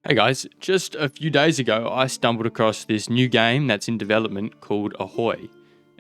Hey guys, just a few days ago I stumbled across this new game that's in development called Ahoy,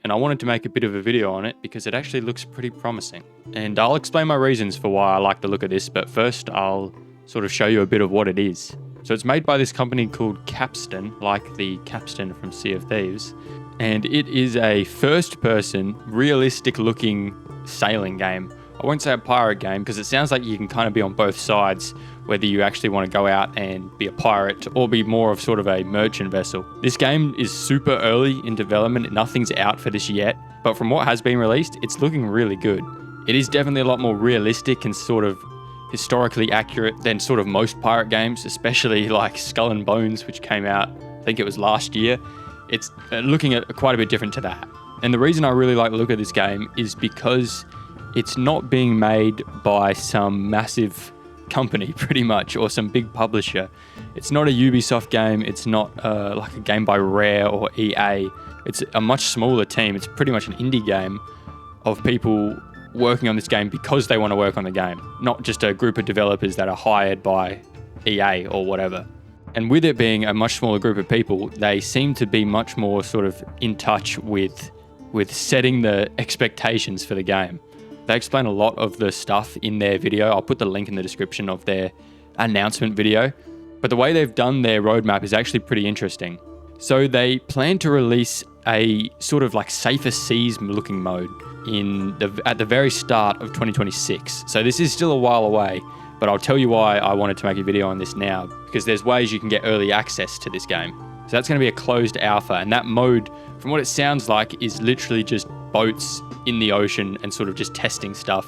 and I wanted to make a bit of a video on it because it actually looks pretty promising. And I'll explain my reasons for why I like the look of this, but first I'll sort of show you a bit of what it is. So it's made by this company called Capstan, like the capstan from Sea of Thieves, and it is a first-person, realistic-looking sailing game. I won't say a pirate game because it sounds like you can kind of be on both sides, whether you actually want to go out and be a pirate or be more of sort of a merchant vessel. This game is super early in development, nothing's out for this yet, but from what has been released, it's looking really good. It is definitely a lot more realistic and sort of historically accurate than sort of most pirate games, especially like Skull and Bones, which came out, I think it was last year. It's looking at quite a bit different to that. And the reason I really like the look of this game is because it's not being made by some massive company, pretty much, or some big publisher. It's not a Ubisoft game. It's not like a game by Rare or EA. It's a much smaller team. It's pretty much an indie game of people working on this game because they want to work on the game, not just a group of developers that are hired by EA or whatever. And with it being a much smaller group of people, they seem to be much more sort of in touch with setting the expectations for the game. They explain a lot of the stuff in their video. I'll put the link in the description of their announcement video. But the way they've done their roadmap is actually pretty interesting. So they plan to release a sort of like safer seas looking mode at the very start of 2026. So this is still a while away, but I'll tell you why I wanted to make a video on this now, because there's ways you can get early access to this game. So that's going to be a closed alpha, and that mode, from what it sounds like, is literally just boats in the ocean and sort of just testing stuff.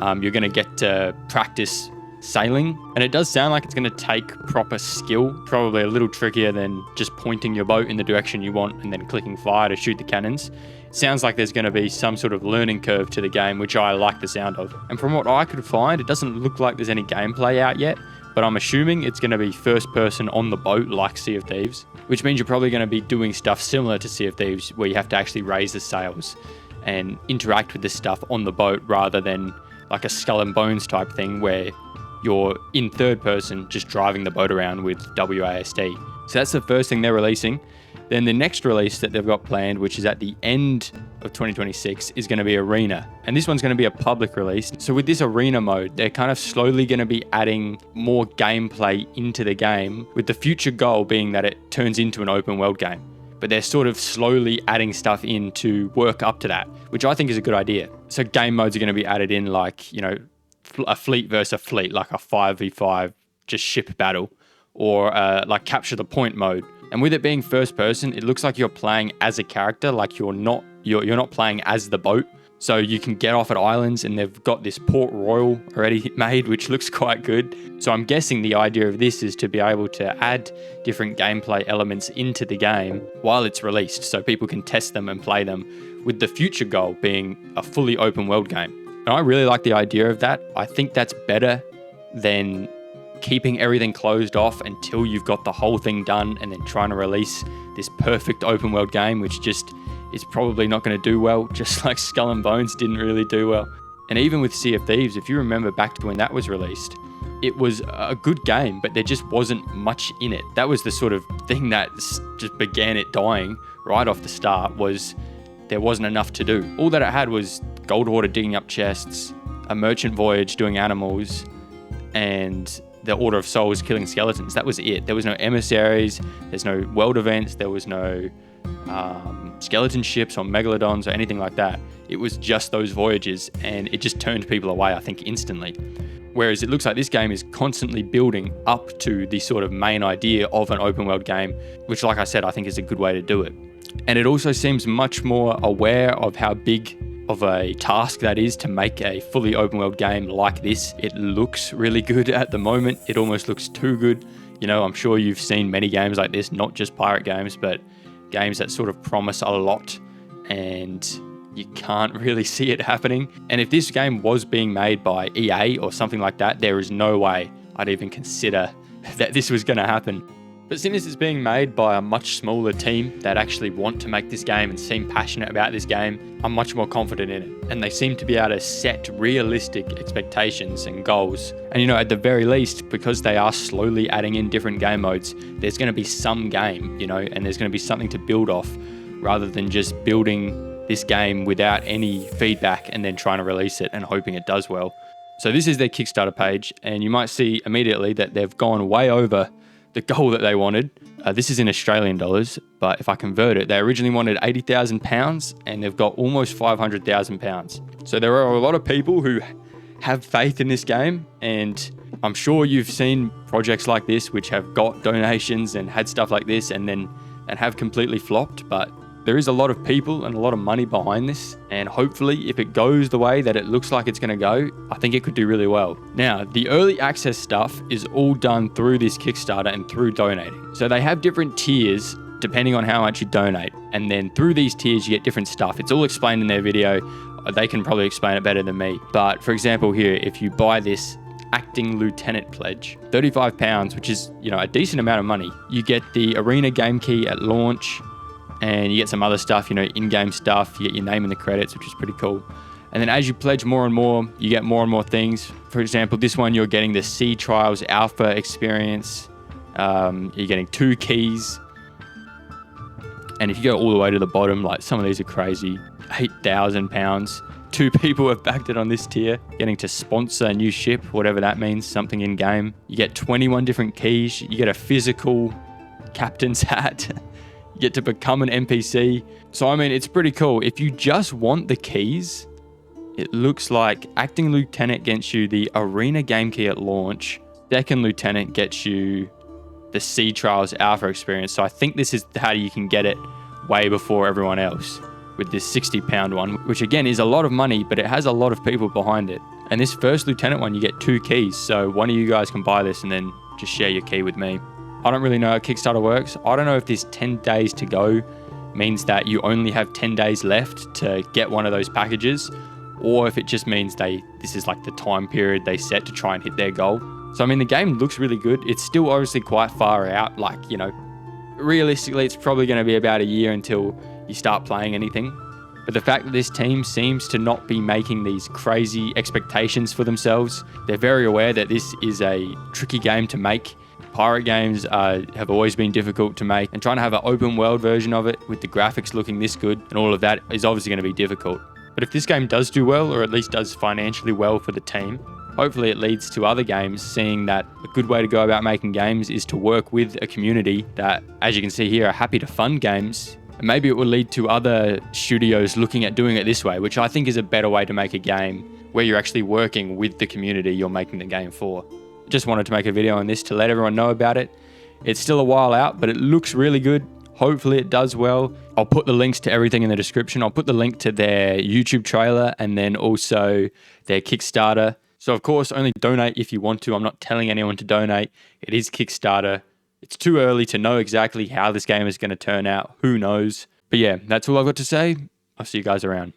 You're going to get to practice sailing, and it does sound like it's going to take proper skill, probably a little trickier than just pointing your boat in the direction you want and then clicking fire to shoot the cannons. It sounds like there's going to be some sort of learning curve to the game, which I like the sound of. And from what I could find, it doesn't look like there's any gameplay out yet, but I'm assuming it's going to be first person on the boat like Sea of Thieves, which means you're probably going to be doing stuff similar to Sea of Thieves where you have to actually raise the sails and interact with this stuff on the boat rather than like a Skull and Bones type thing where you're in third person just driving the boat around with WASD. So that's the first thing they're releasing. Then the next release that they've got planned, which is at the end of 2026, is going to be Arena. And this one's going to be a public release. So with this Arena mode, they're kind of slowly going to be adding more gameplay into the game, with the future goal being that it turns into an open world game. But they're sort of slowly adding stuff in to work up to that, which I think is a good idea. So game modes are going to be added in like, you know, a fleet versus a fleet, like a 5v5 just ship battle, or like capture the point mode. And with it being first person, it looks like you're playing as a character, like you're not playing as the boat. So you can get off at islands, and they've got this Port Royal already made, which looks quite good. So I'm guessing the idea of this is to be able to add different gameplay elements into the game while it's released, so people can test them and play them, with the future goal being a fully open world game. And I really like the idea of that. I think that's better than keeping everything closed off until you've got the whole thing done and then trying to release this perfect open world game, which just is probably not going to do well, just like Skull and Bones didn't really do well. And even with Sea of Thieves, if you remember back to when that was released, it was a good game, but there just wasn't much in it. That was the sort of thing that just began it dying right off the start, was there wasn't enough to do. All that it had was Gold Hoarder digging up chests, a merchant voyage doing animals, and the Order of Souls killing skeletons. That was it. There was no emissaries, there's no world events, there was no skeleton ships or megalodons or anything like that. It was just those voyages, and it just turned people away, I think, instantly. Whereas it looks like this game is constantly building up to the sort of main idea of an open world game, which, like I said, I think is a good way to do it. And it also seems much more aware of how big of a task that is to make a fully open world game like this. It looks really good at the moment. It almost looks too good. You know, I'm sure you've seen many games like this, not just pirate games, but games that sort of promise a lot and you can't really see it happening. And if this game was being made by EA or something like that, there is no way I'd even consider that this was going to happen. But since it's being made by a much smaller team that actually want to make this game and seem passionate about this game, I'm much more confident in it. And they seem to be able to set realistic expectations and goals. And at the very least, because they are slowly adding in different game modes, there's going to be some game, and there's going to be something to build off, rather than just building this game without any feedback and then trying to release it and hoping it does well. So this is their Kickstarter page, and you might see immediately that they've gone way over the goal that they wanted. This is in Australian dollars, but if I convert it, they originally wanted £80,000 and they've got almost £500,000. So there are a lot of people who have faith in this game, and I'm sure you've seen projects like this which have got donations and had stuff like this and have completely flopped, but there is a lot of people and a lot of money behind this, and hopefully if it goes the way that it looks like it's going to go, I think it could do really well. Now, the early access stuff is all done through this Kickstarter and through donating. So they have different tiers depending on how much you donate, and then through these tiers you get different stuff. It's all explained in their video. They can probably explain it better than me. But for example here, if you buy this acting lieutenant pledge, £35, which is a decent amount of money, you get the arena game key at launch, and you get some other stuff, in-game stuff. You get your name in the credits, which is pretty cool. And then as you pledge more and more, you get more and more things. For example, this one, you're getting the Sea Trials Alpha experience. You're getting 2 keys. And if you go all the way to the bottom, like some of these are crazy, £8,000. 2 people have backed it on this tier, getting to sponsor a new ship, whatever that means, something in-game. You get 21 different keys. You get a physical captain's hat. You get to become an NPC. So, it's pretty cool. If you just want the keys, it looks like Acting Lieutenant gets you the Arena Game Key at launch. Second Lieutenant gets you the Sea Trials Alpha experience. So I think this is how you can get it way before everyone else with this £60 one, which again is a lot of money, but it has a lot of people behind it. And this First Lieutenant one, you get 2 keys. So one of you guys can buy this and then just share your key with me. I don't really know how Kickstarter works. I don't know if this 10 days to go means that you only have 10 days left to get one of those packages, or if it just means this is like the time period they set to try and hit their goal. So the game looks really good. It's still obviously quite far out. Realistically, it's probably going to be about a year until you start playing anything. But the fact that this team seems to not be making these crazy expectations for themselves, they're very aware that this is a tricky game to make. Pirate games have always been difficult to make, and trying to have an open world version of it with the graphics looking this good and all of that is obviously going to be difficult. But if this game does do well, or at least does financially well for the team, hopefully it leads to other games seeing that a good way to go about making games is to work with a community that, as you can see here, are happy to fund games. And maybe it will lead to other studios looking at doing it this way, which I think is a better way to make a game where you're actually working with the community you're making the game for. Just wanted to make a video on this to let everyone know about it. It's still a while out, but it looks really good. Hopefully it does well. I'll put the links to everything in the description. I'll put the link to their YouTube trailer and then also their Kickstarter. So of course, only donate if you want to. I'm not telling anyone to donate. It is Kickstarter. It's too early to know exactly how this game is going to turn out. Who knows? But yeah, that's all I've got to say. I'll see you guys around.